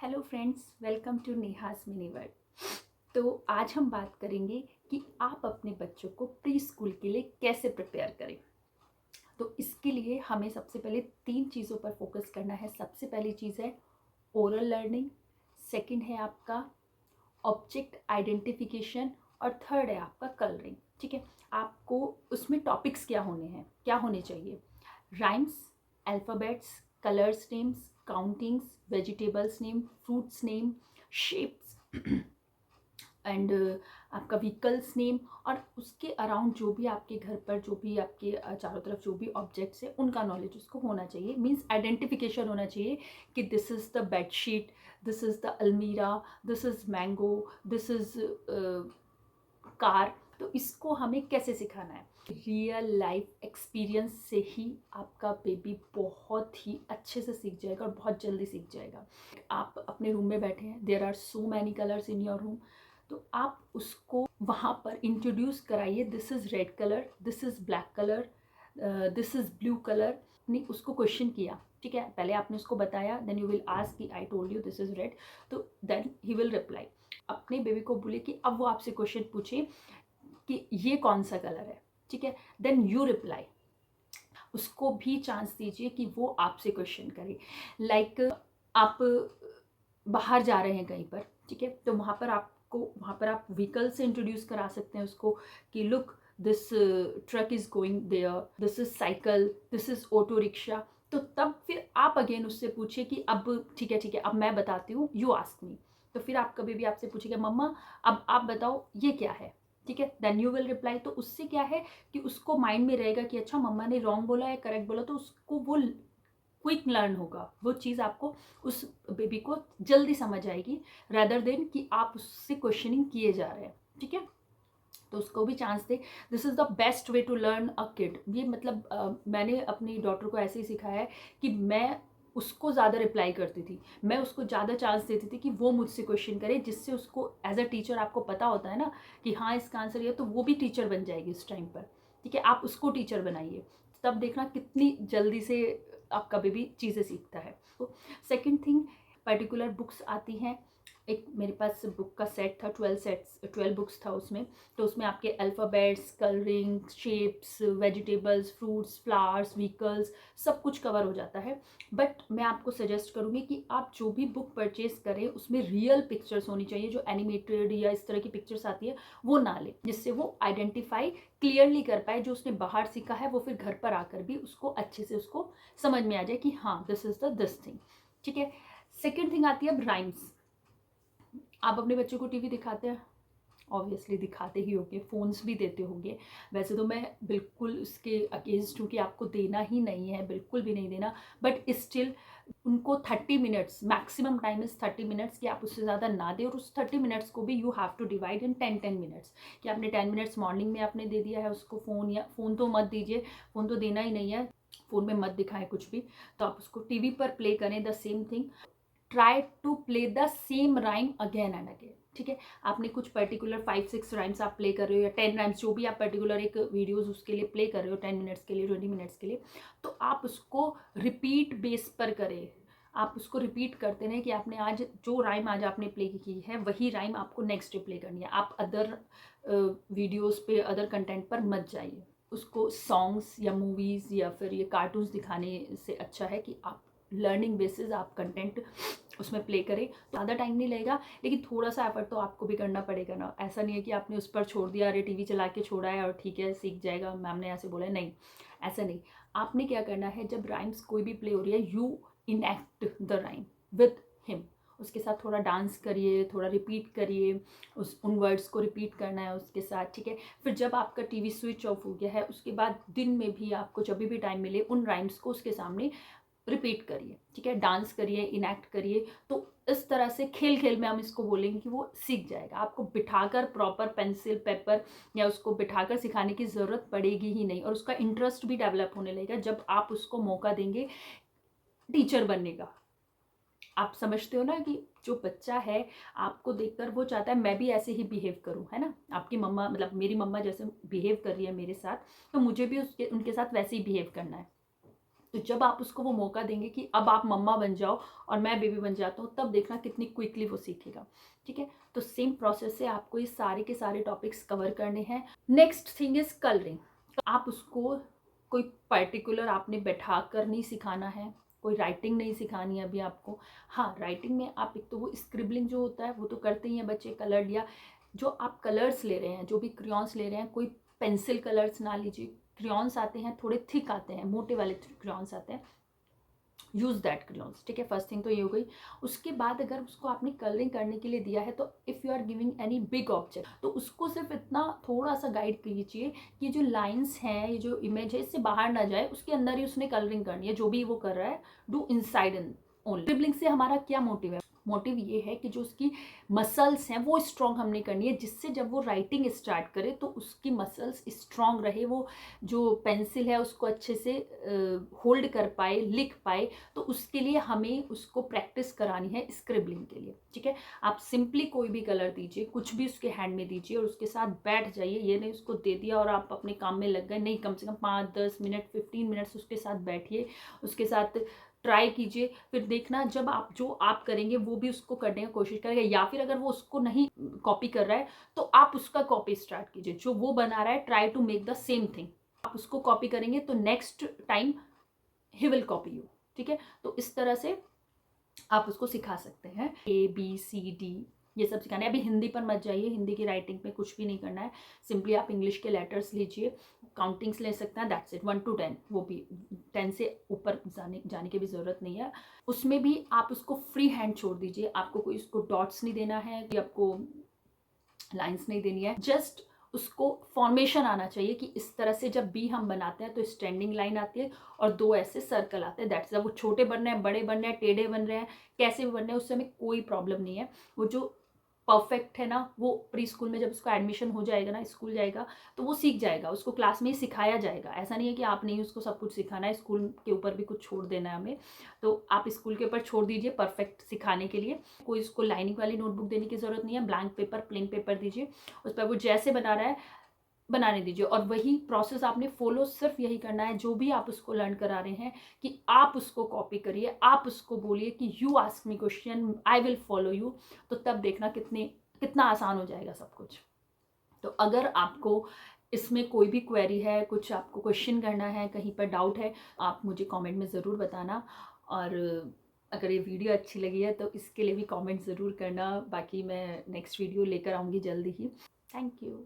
Hello friends, welcome to Neha's mini world. तो आज हम बात करेंगे कि आप अपने बच्चों को प्री स्कूल के लिए कैसे प्रिपेयर करें। तो इसके लिए हमें सबसे पहले 3 चीज़ों पर फोकस करना है। सबसे पहली चीज़ है ओरल लर्निंग, सेकंड है आपका ऑब्जेक्ट आइडेंटिफिकेशन और थर्ड है आपका कलरिंग। ठीक है, आपको उसमें टॉपिक्स क्या होने हैं, क्या होने चाहिए? Rhymes, alphabets, colours names, countings, vegetables name, fruits name, shapes and आपका व्हीकल्स नेम और उसके अराउंड जो भी आपके घर पर जो भी आपके चारों तरफ जो भी ऑब्जेक्ट्स है उनका नॉलेज उसको होना चाहिए। मीन्स आइडेंटिफिकेशन होना चाहिए कि this is the bedsheet, this is the almirah, this is mango, this is car. तो इसको हमें कैसे सिखाना है? रियल लाइफ एक्सपीरियंस से ही आपका बेबी बहुत ही अच्छे से सीख जाएगा और बहुत जल्दी सीख जाएगा। आप अपने रूम में बैठे हैं, there are so many colours in your room, तो आप उसको वहाँ पर इंट्रोड्यूस कराइए। This is red colour, this is black colour, this is blue colour. नहीं, उसको क्वेश्चन किया, ठीक है, पहले आपने उसको बताया, देन यू विल आस्क कि I told you this is red, तो देन ही विल रिप्लाई। अपने बेबी को बोले कि अब वो आपसे क्वेश्चन पूछे कि ये कौन सा कलर है, ठीक है, देन यू रिप्लाई। उसको भी चांस दीजिए कि वो आपसे क्वेश्चन करे। लाइक आप बाहर जा रहे हैं कहीं पर, ठीक है, तो वहाँ पर आप व्हीकल से इंट्रोड्यूस करा सकते हैं उसको कि look this truck is going there, this is cycle, this is auto rickshaw. तो तब फिर आप अगेन उससे पूछिए कि अब ठीक है अब मैं बताती हूँ, यू आस्क मी। तो फिर आप कभी भी आपसे पूछेगा मम्मा अब आप बताओ ये क्या है, ठीक है, देन यू विल रिप्लाई। तो उससे क्या है कि उसको माइंड में रहेगा कि अच्छा मम्मा ने रॉन्ग बोला है करेक्ट बोला, तो उसको वो क्विक लर्न होगा, वो चीज़ आपको उस बेबी को जल्दी समझ आएगी रादर देन कि आप उससे क्वेश्चनिंग किए जा रहे हैं। ठीक है, तो उसको भी चांस दे। This is the best way to learn a kid. ये मतलब मैंने अपनी डॉटर को ऐसे ही सिखाया है कि मैं उसको ज़्यादा रिप्लाई करती थी, मैं उसको ज़्यादा चांस देती थी कि वो मुझसे क्वेश्चन करे, जिससे उसको एज अ टीचर आपको पता होता है ना कि हाँ इसका आंसर ये, तो वो भी टीचर बन जाएगी उस टाइम पर। ठीक है, आप उसको टीचर बनाइए, तब देखना कितनी जल्दी से आपका बेबी चीज़ें सीखता है। तो सेकेंड थिंग, पर्टिकुलर बुक्स आती हैं। एक मेरे पास बुक का सेट था, 12 बुक्स था उसमें। तो उसमें आपके alphabets, colouring, shapes, vegetables, fruits, flowers, vehicles सब कुछ कवर हो जाता है। बट मैं आपको सजेस्ट करूँगी कि आप जो भी बुक परचेज करें उसमें रियल पिक्चर्स होनी चाहिए। जो एनिमेटेड या इस तरह की पिक्चर्स आती है वो ना लें, जिससे वो आइडेंटिफाई क्लियरली कर पाए। जो उसने बाहर सीखा है वो फिर घर पर आकर भी उसको अच्छे से उसको समझ में आ जाए कि हाँ this is the this thing. ठीक है, सेकेंड थिंग आती है अब राइम्स। आप अपने बच्चों को टीवी दिखाते हैं, ऑब्वियसली दिखाते ही होंगे, फ़ोन्स भी देते होंगे। वैसे तो मैं बिल्कुल उसके अगेंस्ट हूँ कि आपको देना ही नहीं है, बिल्कुल भी नहीं देना, बट स्टिल उनको 30 minutes, maximum time is 30 minutes, कि आप उससे ज़्यादा ना दें। और उस 30 मिनट्स को भी you have to divide in 10 minutes, कि आपने 10 मिनट्स मॉर्निंग में आपने दे दिया है उसको फ़ोन, या फ़ोन तो मत दीजिए, फ़ोन तो देना ही नहीं है, फ़ोन में मत दिखाएं कुछ भी। तो आप उसको टीवी पर प्ले करें the same thing, try to play the same rhyme again and again. ठीक है, आपने कुछ पर्टिकुलर 5-6 राइम्स आप प्ले कर रहे हो या 10 राइम्स, जो भी आप पर्टिकुलर एक वीडियोस उसके लिए प्ले कर रहे हो 10 मिनट्स के लिए, 20 मिनट्स के लिए, तो आप उसको रिपीट बेस पर करें। आप उसको रिपीट करते रहें कि आपने आज जो राइम आज आपने प्ले की है वही राइम आपको नेक्स्ट डे प्ले करनी है। आप अदर वीडियोस पे, अदर कंटेंट पर मत जाइए। उसको सॉन्ग्स या मूवीज़ या फिर ये कार्टून्स दिखाने से अच्छा है कि आप लर्निंग बेसिस आप कंटेंट उसमें प्ले करें। तो ज़्यादा टाइम नहीं लगेगा, लेकिन थोड़ा सा एफर्ट तो आपको भी करना पड़ेगा ना। ऐसा नहीं है कि आपने उस पर छोड़ दिया, अरे टीवी चला के छोड़ा है और ठीक है सीख जाएगा, मैम ने ऐसे बोला है, नहीं, ऐसा नहीं। आपने क्या करना है, जब राइम्स कोई भी प्ले हो रही है, you enact the rhyme with him, उसके साथ थोड़ा डांस करिए, थोड़ा रिपीट करिए, उन वर्ड्स को रिपीट करना है उसके साथ। ठीक है, फिर जब आपका टीवी स्विच ऑफ हो गया है, उसके बाद दिन में भी आपको जब भी टाइम मिले उन राइम्स को उसके सामने रिपीट करिए। ठीक है, डांस करिए, इनैक्ट करिए। तो इस तरह से खेल खेल में हम इसको बोलेंगे कि वो सीख जाएगा। आपको बिठाकर प्रॉपर पेंसिल पेपर या उसको बिठाकर सिखाने की ज़रूरत पड़ेगी ही नहीं, और उसका इंटरेस्ट भी डेवलप होने लगेगा जब आप उसको मौका देंगे टीचर बनने का। आप समझते हो ना कि जो बच्चा है आपको देखकर वो चाहता है मैं भी ऐसे ही बिहेव करूं, है ना। आपकी मम्मा, मतलब मेरी मम्मा जैसे बिहेव कर रही है मेरे साथ, तो मुझे भी उनके साथ वैसे ही बिहेव करना है। तो जब आप उसको वो मौका देंगे कि अब आप मम्मा बन जाओ और मैं बेबी बन जाता हूँ, तब देखना कितनी क्विकली वो सीखेगा। ठीक है, तो सेम प्रोसेस से आपको ये सारे के सारे टॉपिक्स कवर करने हैं। Next thing is colouring. आप उसको कोई पर्टिकुलर आपने बैठा कर नहीं सिखाना है, कोई राइटिंग नहीं सिखानी है अभी आपको। हाँ, राइटिंग में आप एक तो वो स्क्रिबलिंग जो होता है वो तो करते ही हैं बच्चे, कलर लिया। जो आप कलर्स ले रहे हैं, जो भी क्रियॉन्स ले रहे हैं, कोई पेंसिल कलर्स ना लीजिए। क्रियॉन्स आते हैं थोड़े थिक आते हैं, मोटे वाले क्रियॉन्स आते हैं, यूज़ दैट क्रियॉन्स। ठीक है, फर्स्ट थिंग तो ये हो गई। उसके बाद अगर उसको आपने कलरिंग करने के लिए दिया है तो if you are giving any big object, तो उसको सिर्फ इतना थोड़ा सा गाइड कीजिए कि जो लाइंस हैं, ये जो इमेज है, इससे बाहर ना जाए, उसके अंदर ही उसने कलरिंग करनी है। जो भी वो कर रहा है, do inside in only. Scribbling से हमारा क्या मोटिव है? मोटिव ये है कि जो उसकी मसल्स हैं वो स्ट्रॉन्ग हमने करनी है, जिससे जब वो राइटिंग स्टार्ट करे तो उसकी मसल्स स्ट्रॉन्ग रहे, वो जो पेंसिल है उसको अच्छे से होल्ड कर पाए, लिख पाए। तो उसके लिए हमें उसको प्रैक्टिस करानी है स्क्रिबलिंग के लिए। ठीक है, आप सिंपली कोई भी कलर दीजिए, कुछ भी उसके हैंड में दीजिए और उसके साथ बैठ जाइए। ये नहीं उसको दे दिया और आप अपने काम में लग गए, नहीं, कम से कम 5-10 मिनट 15 मिनट्स उसके साथ बैठिए, उसके साथ ट्राई कीजिए। फिर देखना जब आप जो आप करेंगे वो भी उसको करने की कोशिश करेगा, या फिर अगर वो उसको नहीं कॉपी कर रहा है तो आप उसका कॉपी स्टार्ट कीजिए। जो वो बना रहा है, try to make the same thing. आप उसको कॉपी करेंगे तो next time he will copy you. ठीक है, तो इस तरह से आप उसको सिखा सकते हैं। ABCD ये सब सिखाना है। अभी हिंदी पर मत जाइए, हिंदी की राइटिंग पे कुछ भी नहीं करना है। सिंपली आप इंग्लिश के लेटर्स लीजिए, काउंटिंग्स ले सकते हैं, दैट्स इट, 1 to 10। वो भी 10 से ऊपर जाने की भी ज़रूरत नहीं है। उसमें भी आप उसको फ्री हैंड छोड़ दीजिए। आपको कोई उसको डॉट्स नहीं देना है, कि आपको लाइंस नहीं देनी है। जस्ट उसको फॉर्मेशन आना चाहिए कि इस तरह से जब बी हम बनाते हैं तो स्टैंडिंग लाइन आती है और 2 ऐसे सर्कल आते हैं। दैट्स, वो छोटे बन रहे हैं, बड़े बन रहे हैं, टेढ़े बन रहे हैं, कैसे भी बन रहे हैं, उससे हमें कोई प्रॉब्लम नहीं है। वो जो परफेक्ट है ना, वो प्री स्कूल में जब उसका एडमिशन हो जाएगा ना, स्कूल जाएगा तो वो सीख जाएगा, उसको क्लास में ही सिखाया जाएगा। ऐसा नहीं है कि आप नहीं उसको सब कुछ सिखाना है, स्कूल के ऊपर भी कुछ छोड़ देना है हमें, तो आप स्कूल के ऊपर छोड़ दीजिए परफेक्ट सिखाने के लिए। कोई उसको लाइनिंग वाली नोटबुक देने की ज़रूरत नहीं है, ब्लैंक पेपर, प्लेन पेपर दीजिए, उस पर वो जैसे बना रहा है बनाने दीजिए। और वही प्रोसेस आपने फॉलो सिर्फ यही करना है, जो भी आप उसको लर्न करा रहे हैं, कि आप उसको कॉपी करिए, आप उसको बोलिए कि you ask me question, I will follow you. तो तब देखना कितना आसान हो जाएगा सब कुछ। तो अगर आपको इसमें कोई भी क्वेरी है, कुछ आपको क्वेश्चन करना है, कहीं पर डाउट है, आप मुझे कमेंट में ज़रूर बताना। और अगर ये वीडियो अच्छी लगी है तो इसके लिए भी कमेंट ज़रूर करना। बाकी मैं नेक्स्ट वीडियो लेकर आऊँगी जल्दी ही। Thank you.